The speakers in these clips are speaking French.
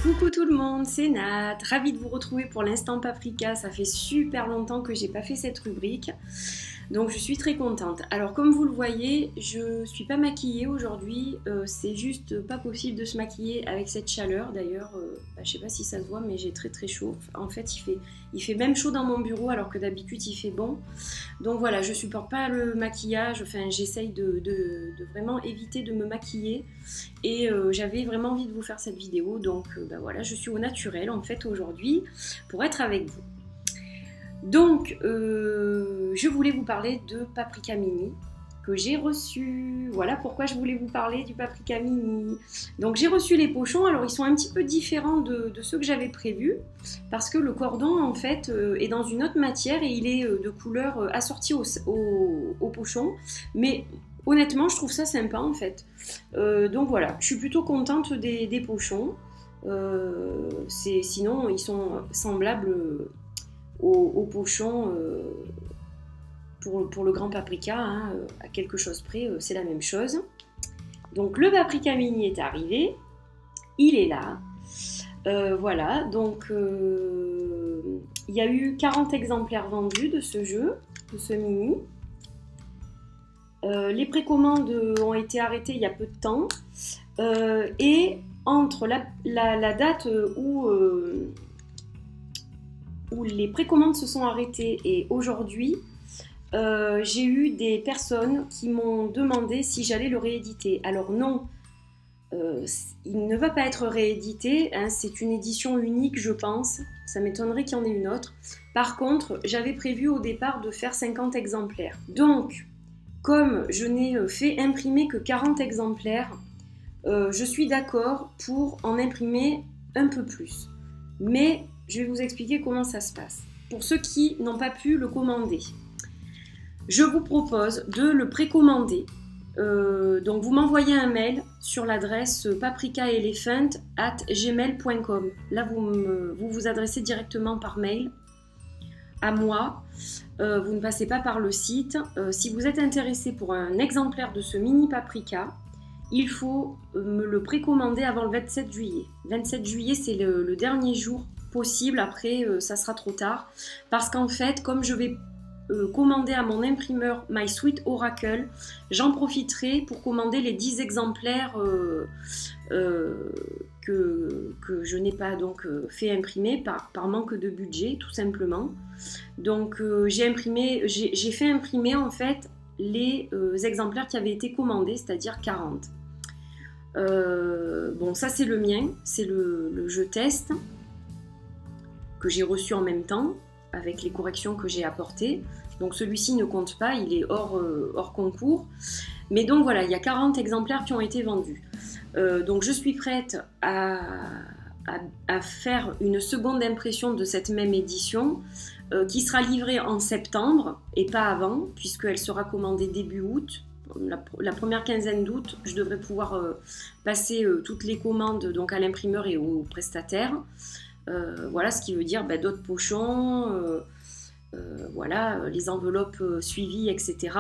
Coucou tout le monde, c'est Nat, ravie de vous retrouver pour l'instant paprika, ça fait super longtemps que j'ai pas fait cette rubrique, donc je suis très contente. Alors comme vous le voyez, je suis pas maquillée aujourd'hui, c'est juste pas possible de se maquiller avec cette chaleur, d'ailleurs, je sais pas si ça se voit mais j'ai très chaud, en fait il fait même chaud dans mon bureau alors que d'habitude il fait bon, donc voilà, je supporte pas le maquillage, enfin j'essaye de vraiment éviter de me maquiller et j'avais vraiment envie de vous faire cette vidéo, donc voilà, je suis au naturel en fait aujourd'hui pour être avec vous. Donc je voulais vous parler de Paprika Mini que j'ai reçu. Voilà pourquoi je voulais vous parler du Paprika Mini. Donc j'ai reçu les pochons, alors ils sont un petit peu différents de ceux que j'avais prévus parce que le cordon en fait est dans une autre matière et il est de couleur assortie au pochon, mais honnêtement je trouve ça sympa en fait. Donc voilà, je suis plutôt contente des pochons. Sinon ils sont semblables aux pochons pour le grand paprika, hein, à quelque chose près, c'est la même chose. Donc le Paprika Mini est arrivé, il est là. Voilà, donc il y a eu 40 exemplaires vendus de ce jeu, de ce mini. Les précommandes ont été arrêtées il y a peu de temps. Et entre la date où les précommandes se sont arrêtées et aujourd'hui, j'ai eu des personnes qui m'ont demandé si j'allais le rééditer. Alors non, il ne va pas être réédité, hein, c'est une édition unique je pense, ça m'étonnerait qu'il y en ait une autre. Par contre, j'avais prévu au départ de faire 50 exemplaires. Donc, comme je n'ai fait imprimer que 40 exemplaires, je suis d'accord pour en imprimer un peu plus. Mais je vais vous expliquer comment ça se passe. Pour ceux qui n'ont pas pu le commander, je vous propose de le précommander. Donc vous m'envoyez un mail sur l'adresse paprikaelephant@gmail.com. Là vous vous adressez directement par mail à moi. Vous ne passez pas par le site. Si vous êtes intéressé pour un exemplaire de ce mini paprika, il faut me le précommander avant le 27 juillet. 27 juillet, c'est le dernier jour possible. Après, ça sera trop tard. Parce qu'en fait, comme je vais commander à mon imprimeur My Sweet Oracle, j'en profiterai pour commander les 10 exemplaires que je n'ai pas donc fait imprimer par manque de budget, tout simplement. Donc, j'ai fait imprimer en fait les exemplaires qui avaient été commandés, c'est-à-dire 40. Bon, ça c'est le mien, c'est le jeu test que j'ai reçu en même temps avec les corrections que j'ai apportées. Donc celui-ci ne compte pas, il est hors concours. Mais donc voilà, il y a 40 exemplaires qui ont été vendus. Donc je suis prête à faire une seconde impression de cette même édition qui sera livrée en septembre et pas avant, puisqu'elle sera commandée début août. La première quinzaine d'août, je devrais pouvoir passer toutes les commandes donc à l'imprimeur et aux prestataires. Voilà, ce qui veut dire d'autres pochons, voilà, les enveloppes suivies, etc.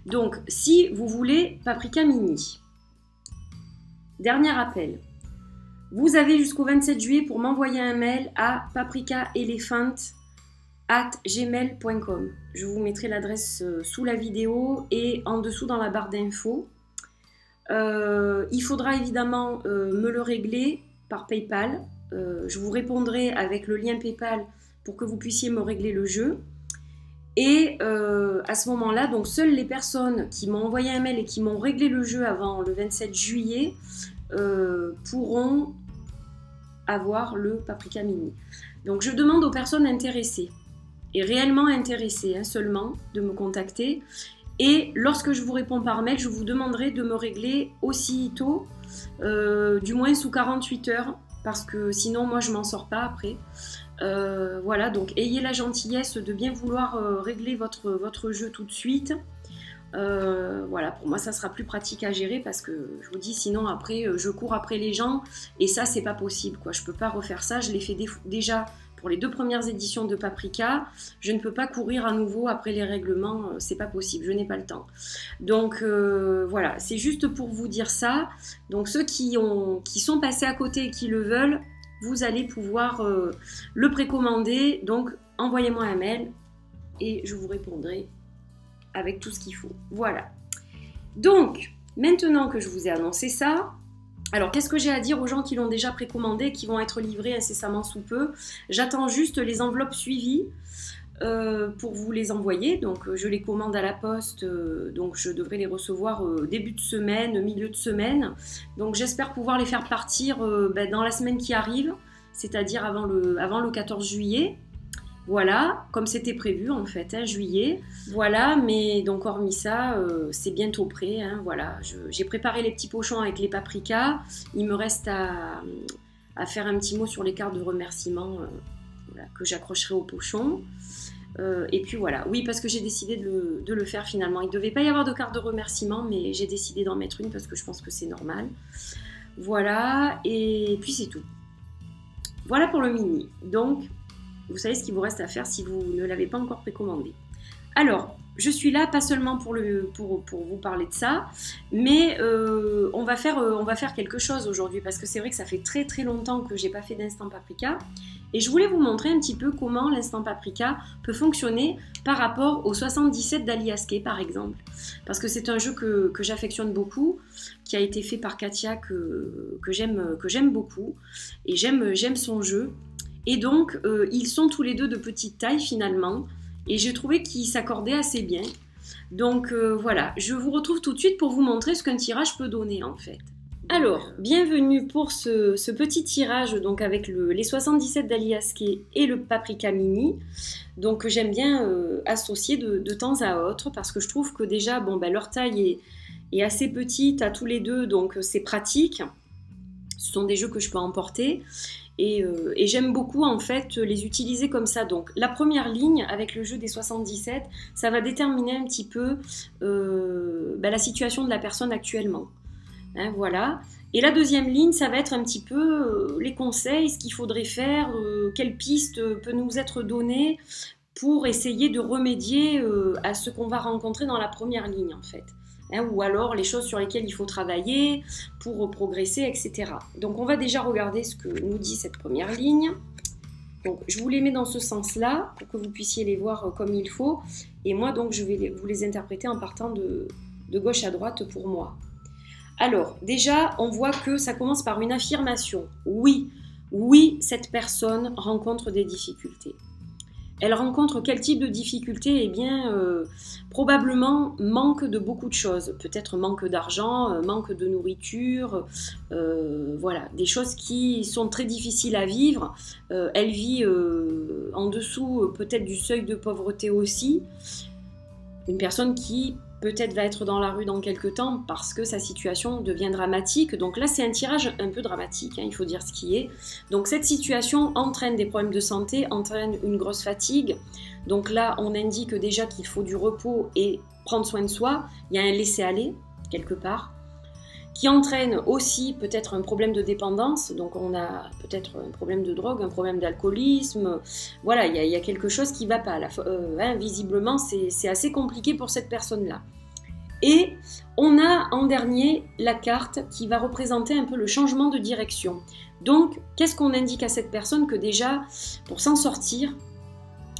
Donc, si vous voulez Paprika Mini, dernier appel. Vous avez jusqu'au 27 juillet pour m'envoyer un mail à paprikaelephant@gmail.com. Je vous mettrai l'adresse sous la vidéo et en dessous dans la barre d'infos. Il faudra évidemment me le régler par PayPal. Je vous répondrai avec le lien PayPal pour que vous puissiez me régler le jeu. Et à ce moment-là, donc seules les personnes qui m'ont envoyé un mail et qui m'ont réglé le jeu avant le 27 juillet pourront avoir le Paprika Mini. Donc je demande aux personnes intéressées, et réellement intéressées hein, seulement, de me contacter. Et lorsque je vous réponds par mail, je vous demanderai de me régler aussitôt, du moins sous 48 heures, parce que sinon moi je m'en sors pas après. Voilà, donc ayez la gentillesse de bien vouloir régler votre jeu tout de suite. Voilà, pour moi ça sera plus pratique à gérer parce que je vous dis sinon après je cours après les gens et ça c'est pas possible quoi. Je peux pas refaire ça, je l'ai fait déjà pour les 2 premières éditions de Paprika, je ne peux pas courir à nouveau après les règlements, c'est pas possible, je n'ai pas le temps. Donc voilà, c'est juste pour vous dire ça. Donc ceux qui sont passés à côté et qui le veulent, vous allez pouvoir le précommander. Donc envoyez-moi un mail et je vous répondrai avec tout ce qu'il faut. Voilà. Donc, maintenant que je vous ai annoncé ça, alors qu'est-ce que j'ai à dire aux gens qui l'ont déjà précommandé et qui vont être livrés incessamment sous peu? J'attends juste les enveloppes suivies pour vous les envoyer. Donc je les commande à la poste, donc je devrais les recevoir début de semaine, milieu de semaine. Donc j'espère pouvoir les faire partir dans la semaine qui arrive, c'est-à-dire avant le 14 juillet. Voilà, comme c'était prévu en fait, hein, juillet. Voilà, mais donc hormis ça, c'est bientôt prêt. Hein, voilà, j'ai préparé les petits pochons avec les paprikas. Il me reste à faire un petit mot sur les cartes de remerciement voilà, que j'accrocherai au pochon. Et puis voilà, oui, parce que j'ai décidé de le faire finalement. Il ne devait pas y avoir de carte de remerciement, mais j'ai décidé d'en mettre une parce que je pense que c'est normal. Voilà, et puis c'est tout. Voilà pour le mini. Donc, vous savez ce qu'il vous reste à faire si vous ne l'avez pas encore précommandé. Alors, je suis là pas seulement pour vous parler de ça, mais on va faire quelque chose aujourd'hui parce que c'est vrai que ça fait très très longtemps que j'ai pas fait d'instant paprika et je voulais vous montrer un petit peu comment l'instant paprika peut fonctionner par rapport au 77 d'Aliasqué par exemple, parce que c'est un jeu que j'affectionne beaucoup, qui a été fait par Katia que j'aime beaucoup et j'aime son jeu. Et donc, ils sont tous les deux de petite taille finalement. Et j'ai trouvé qu'ils s'accordaient assez bien. Donc voilà, je vous retrouve tout de suite pour vous montrer ce qu'un tirage peut donner en fait. Alors, bienvenue pour ce petit tirage donc avec les 77 d'Aliasqué et le Paprika Mini. Donc j'aime bien associer de temps à autre parce que je trouve que déjà, bon, leur taille est assez petite à tous les deux, donc c'est pratique. Ce sont des jeux que je peux emporter. Et j'aime beaucoup en fait les utiliser comme ça. Donc la première ligne avec le jeu des 77, ça va déterminer un petit peu la situation de la personne actuellement. Hein, voilà. Et la deuxième ligne, ça va être un petit peu les conseils, ce qu'il faudrait faire, quelle piste peut nous être donnée pour essayer de remédier à ce qu'on va rencontrer dans la première ligne en fait. Hein, ou alors les choses sur lesquelles il faut travailler pour progresser, etc. Donc on va déjà regarder ce que nous dit cette première ligne. Donc je vous les mets dans ce sens-là pour que vous puissiez les voir comme il faut. Et moi donc je vais vous les interpréter en partant de gauche à droite pour moi. Alors déjà on voit que ça commence par une affirmation. Oui, oui, cette personne rencontre des difficultés. Elle rencontre quel type de difficultés? Eh bien, probablement manque de beaucoup de choses. Peut-être manque d'argent, manque de nourriture, voilà, des choses qui sont très difficiles à vivre. Elle vit en dessous peut-être du seuil de pauvreté aussi. Une personne qui peut-être va être dans la rue dans quelques temps parce que sa situation devient dramatique. Donc là, c'est un tirage un peu dramatique, hein, il faut dire ce qui est. Donc cette situation entraîne des problèmes de santé, entraîne une grosse fatigue. Donc là, on indique déjà qu'il faut du repos et prendre soin de soi. Il y a un laisser-aller, quelque part, qui entraîne aussi peut-être un problème de dépendance. Donc on a peut-être un problème de drogue, un problème d'alcoolisme. Voilà, il y a quelque chose qui ne va pas. Hein, visiblement, c'est assez compliqué pour cette personne-là. Et on a en dernier la carte qui va représenter un peu le changement de direction. Donc, qu'est-ce qu'on indique à cette personne? Que déjà, pour s'en sortir,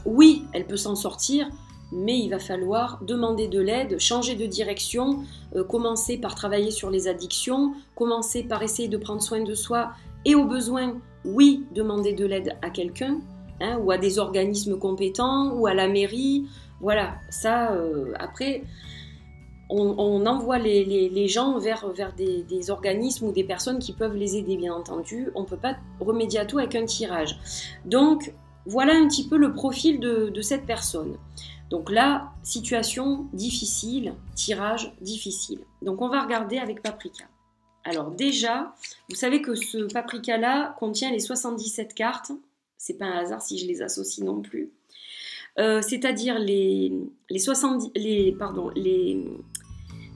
oui, elle peut s'en sortir, mais il va falloir demander de l'aide, changer de direction, commencer par travailler sur les addictions, commencer par essayer de prendre soin de soi et au besoin, oui, demander de l'aide à quelqu'un, hein, ou à des organismes compétents, ou à la mairie. Voilà, ça, après... On envoie les gens vers des organismes ou des personnes qui peuvent les aider, bien entendu. On ne peut pas remédier à tout avec un tirage. Donc, voilà un petit peu le profil de cette personne. Donc là, situation difficile, tirage difficile. Donc on va regarder avec Paprika. Alors déjà, vous savez que ce Paprika-là contient les 77 cartes. C'est pas un hasard si je les associe non plus. C'est-à-dire les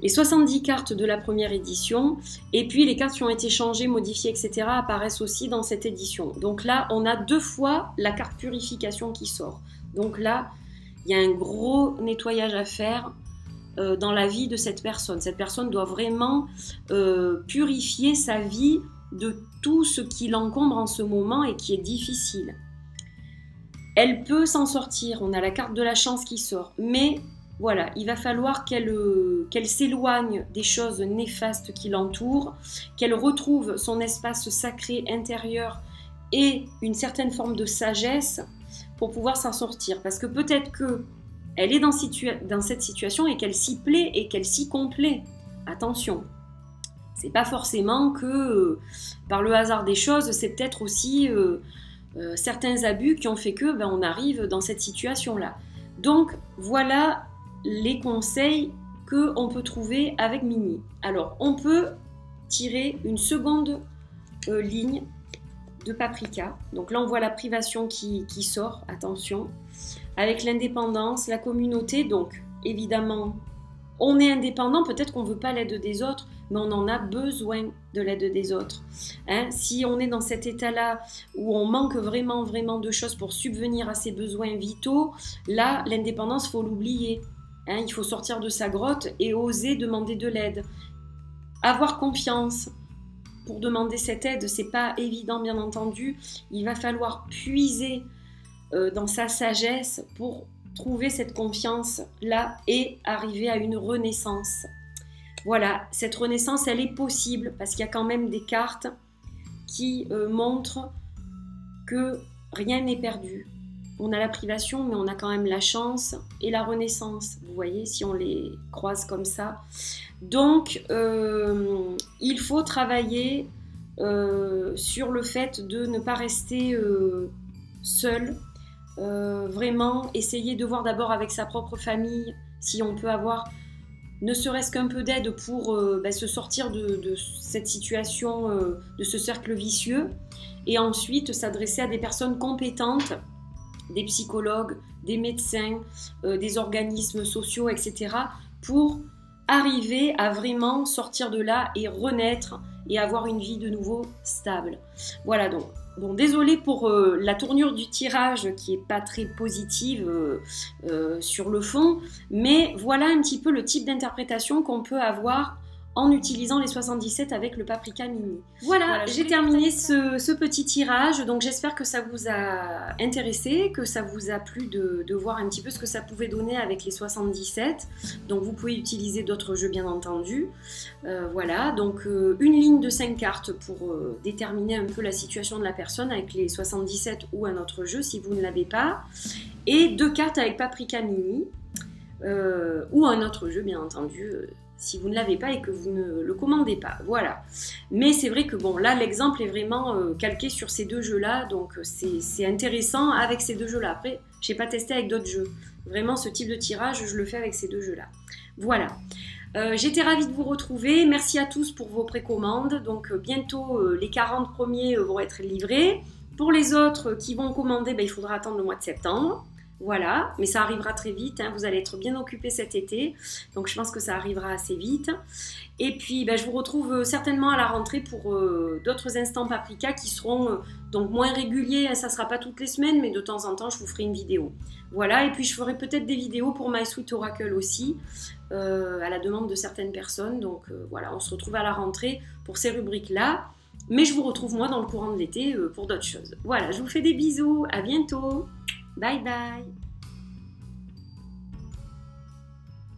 les 70 cartes de la première édition, et puis les cartes qui ont été changées, modifiées, etc. apparaissent aussi dans cette édition. Donc là, on a 2 fois la carte purification qui sort. Donc là, il y a un gros nettoyage à faire dans la vie de cette personne. Cette personne doit vraiment purifier sa vie de tout ce qui l'encombre en ce moment et qui est difficile. Elle peut s'en sortir, on a la carte de la chance qui sort, mais voilà, il va falloir qu'elle s'éloigne des choses néfastes qui l'entourent, qu'elle retrouve son espace sacré intérieur et une certaine forme de sagesse pour pouvoir s'en sortir. Parce que peut-être qu'elle est dans cette situation et qu'elle s'y plaît et qu'elle s'y complaît. Attention, c'est pas forcément que par le hasard des choses, c'est peut-être aussi certains abus qui ont fait que on arrive dans cette situation-là. Donc voilà les conseils qu'on peut trouver avec Mini. Alors on peut tirer une seconde ligne de Paprika. Donc là on voit la privation qui sort, attention, avec l'indépendance, la communauté. Donc évidemment on est indépendant, peut-être qu'on ne veut pas l'aide des autres, mais on en a besoin de l'aide des autres. Hein, si on est dans cet état-là où on manque vraiment de choses pour subvenir à ses besoins vitaux, là, l'indépendance, il faut l'oublier. Hein, il faut sortir de sa grotte et oser demander de l'aide. Avoir confiance pour demander cette aide, c'est pas évident, bien entendu. Il va falloir puiser dans sa sagesse pour trouver cette confiance-là et arriver à une renaissance. Voilà, cette renaissance, elle est possible parce qu'il y a quand même des cartes qui montrent que rien n'est perdu. On a la privation, mais on a quand même la chance et la renaissance. Vous voyez, si on les croise comme ça. Donc, il faut travailler sur le fait de ne pas rester seul. Vraiment, essayer de voir d'abord avec sa propre famille si on peut avoir ne serait-ce qu'un peu d'aide pour se sortir de cette situation, de ce cercle vicieux, et ensuite s'adresser à des personnes compétentes, des psychologues, des médecins, des organismes sociaux, etc., pour arriver à vraiment sortir de là et renaître et avoir une vie de nouveau stable. Voilà donc. Bon, désolée pour la tournure du tirage qui n'est pas très positive sur le fond, mais voilà un petit peu le type d'interprétation qu'on peut avoir en utilisant les 77 avec le Paprika Mini. Voilà, j'ai terminé ce petit tirage, donc j'espère que ça vous a intéressé, que ça vous a plu de voir un petit peu ce que ça pouvait donner avec les 77. Donc vous pouvez utiliser d'autres jeux bien entendu. Voilà, donc une ligne de 5 cartes pour déterminer un peu la situation de la personne avec les 77 ou un autre jeu si vous ne l'avez pas. Et 2 cartes avec Paprika Mini ou un autre jeu bien entendu. Si vous ne l'avez pas et que vous ne le commandez pas, voilà. Mais c'est vrai que bon, là l'exemple est vraiment calqué sur ces 2 jeux-là, donc c'est intéressant avec ces 2 jeux-là. Après, je n'ai pas testé avec d'autres jeux. Vraiment, ce type de tirage, je le fais avec ces 2 jeux-là. Voilà. J'étais ravie de vous retrouver. Merci à tous pour vos précommandes. Donc bientôt, les 40 premiers vont être livrés. Pour les autres qui vont commander, il faudra attendre le mois de septembre. Voilà, mais ça arrivera très vite, hein. Vous allez être bien occupés cet été, donc je pense que ça arrivera assez vite. Et puis je vous retrouve certainement à la rentrée pour d'autres instants Paprika qui seront donc moins réguliers, hein. Ça ne sera pas toutes les semaines, mais de temps en temps je vous ferai une vidéo. Voilà, et puis je ferai peut-être des vidéos pour My Sweet Oracle aussi, à la demande de certaines personnes. Donc voilà, on se retrouve à la rentrée pour ces rubriques-là. Mais je vous retrouve moi dans le courant de l'été pour d'autres choses. Voilà, je vous fais des bisous, à bientôt. Bye bye.